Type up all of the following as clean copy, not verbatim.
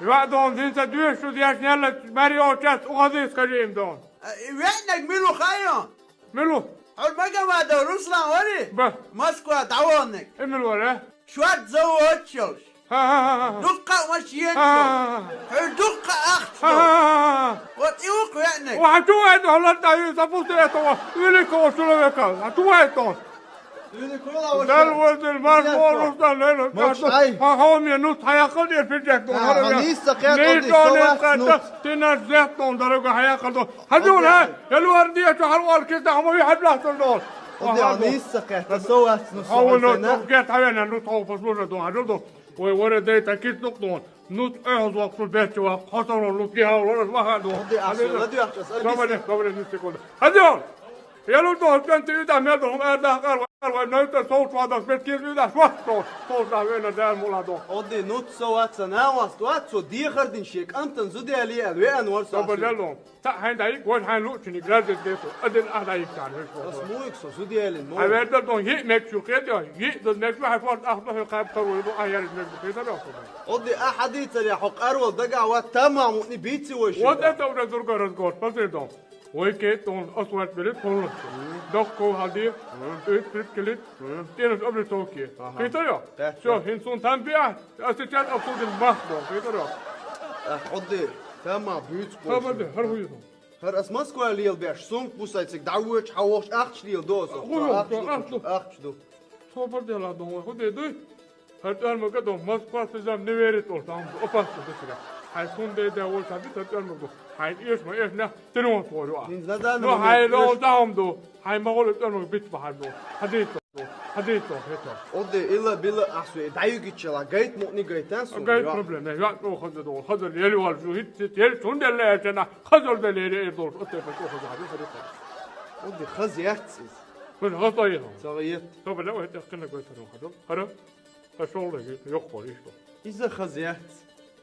Ja, dan sind sie durch, so die schnelle Mario Chat وغاديس كريم دون. وينك ميلو خيون؟ ملو. حول ما جمع ده روسلان ولي؟ بس. مسكوا تعاونك. إمل ولا؟ شو تزوجش؟ ها. دقة مشيت. دقة أخت. وتيوق وينك؟ وحتوه هلا تايو سبوتي تو ويلكو شلو بكال. حتوه تو. دلوز المرمور روسلان لينو. ها هم ينوت حياكل يفيدك دون. هنيسة قاعد نيتون تنزلت دون درجة حياكل دون. هدول هاي الوردية حلوة كده هم يحبلها دون. ودي هنيسة قاعد تسوي أول نوت قاعد حيانا نوت هو فصلنا دون هدول. وورديت أكيد نقطون. نوت أهز وقت البيت وحصلوا نوت جها ولا ما هذول. ودي أحسن ودي أحسن. قبل نسيكون. هدول. يلو دول كنت يدعم يدهم أرده قال نوت صوت هذا بيت كيف يدعم صوت وين ده المولادون. ودي نوت سوات سناوس توات سو دي خردين شيك أنت نزودي عليه الوين ورسا. قبل يلون. تحين دايك وين حين لوتشني جرادس ديتو أدل أهدايك كان. اسموك سو زودي عليه مو. هذا دون هي مكشو كده هي ده مكشو حفظ أخذه قاب تروي يبغى أيار مكشو كده ده. ودي أحديث اللي حق أروى دقع وتمام وني بيتي وش. وده تورا زرقة رزقات بسيطة. ويكيت دون أصوات بلد كله. دكتور هادي. تريد كليت. تينس قبل توكي. كيتريا. شو هنسون تنبيه. أستشهد أبصد المحضر. كيتريا. ودي تمام بيت كوش. هذا هربوا يدهم. هر اسماس كوال ليل بيش سونك بوسايتك دعوش حوش أخش ليل دوسو. أخش دو. شو بدي لا دون خدي دوي. هتقول مقدم مسقط زم نويرت أول أبصد كده. حيكون ده أول شيء هتقول مقدم. حين إيش ما إيش نه تنون فوروا. نزدان. لو حين لو دام دو. حين ما قول تقول مقدم بيت بحربو. حديثه هتا. ودي إلا بلا أحسوي دعيو كيتشلا جيت مؤني جيتان سو. جيت بروبلم يا تو خذ يلي والجو هيت يل شون ده لا أنا خذ ده اللي يدور أطيب خذ هذا. ودي خزيات. من غطيه. صغيت. طب لا هتا كنا قلت له هذا. أشوله يقول إيش ده. إذا خزيات.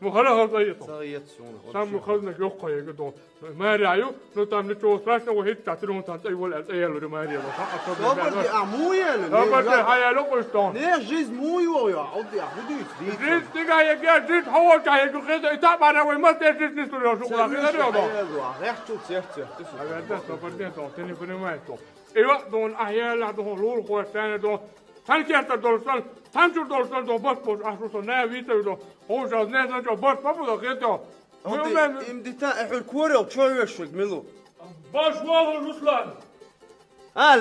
مخلا غطيه. صغيت سونا. سام خذنا يقول يقول ما رأيه نتام نشوف فاشنا وهيت تعتلون تاني ولا أيام لو ما رأيه بس. صبر أمويا. صبر هيا لو قشطان. نير جيز موي يا عودي أحدي. جيز تيجا يجي جيز هو جاي يجي كذا يتابع أنا وين ما تجيز نسولي شو كذا كذا يا ريحته سيرت. هذا صبر ده تاني بني ما يتو. إيوه دون أحيانا دون لول خواتنا دون ثاني كيرت دولسان ثاني دولسان دون بس أشوفه ناويته دون هو جاز ناس جو بس ما بده كذا. إمديتا إحنا كورة وشوي وشوي ملو. باش والله روسلان.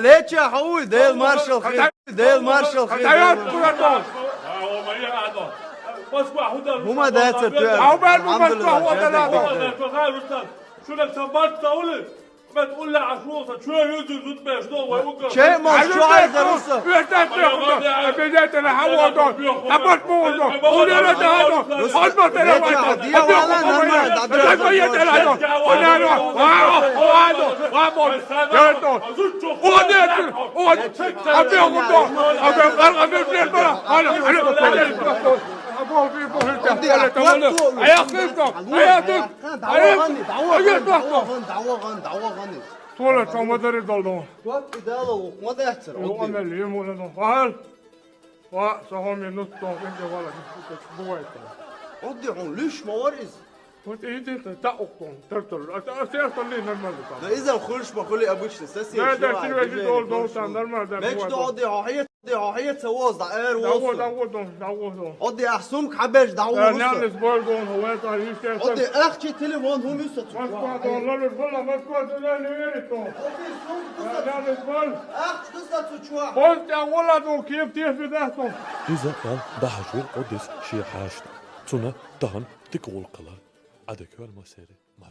ليش يا حوي ديل مارشال خير. ديل مارشال خير. حياة كورة دون. هو ما يقعد. بس واحد. هما ده تبع. أو بعد ما بس هو ده لا. شو لك سبات تقول؟ ما تقول لي عشوصة شو يوجد زود باش دو ويوقف شيء ما شو عايز أرسل بدأت أنا حوا دون أبغى مو دون قولي له ده هذا أصبر ترى واحد يا ولا نما أبغى يتلا هذا وأنا وهذا وامور يرتون وهذا أبغى أقول أبغى فيل برا أنا أقول في بوهي تقول يا خيفكم يا خيف دعوة غني طول كم مدري دلدون توقف دالو ما ده يحتر وعمل يوم ولا نفعل وسهم ينطون إنت ولا بويت ودي عون ليش موارز وانت إيدي تأقون ترتل أساسا لي نرمل ده إذا خلش ما خلي أبوش تساسي لا ده كل وجه دول تان نرمل ده ماكش دو عضي سواز دعير وصل دعوة عضي أحسمك حباش دعوة وصل نعمل سبور دون هو تايش عضي أختي تليفون هم يسوي مسكوا دون لا الفلا مسكوا دون نيرتون نعمل سبور أخت قصة تشوا قلت أولا دون كيف تيجي ذاتهم إذا كان دهشور قدس شي حاشت تنا دهن تقول قلا عدك والمسيرة مر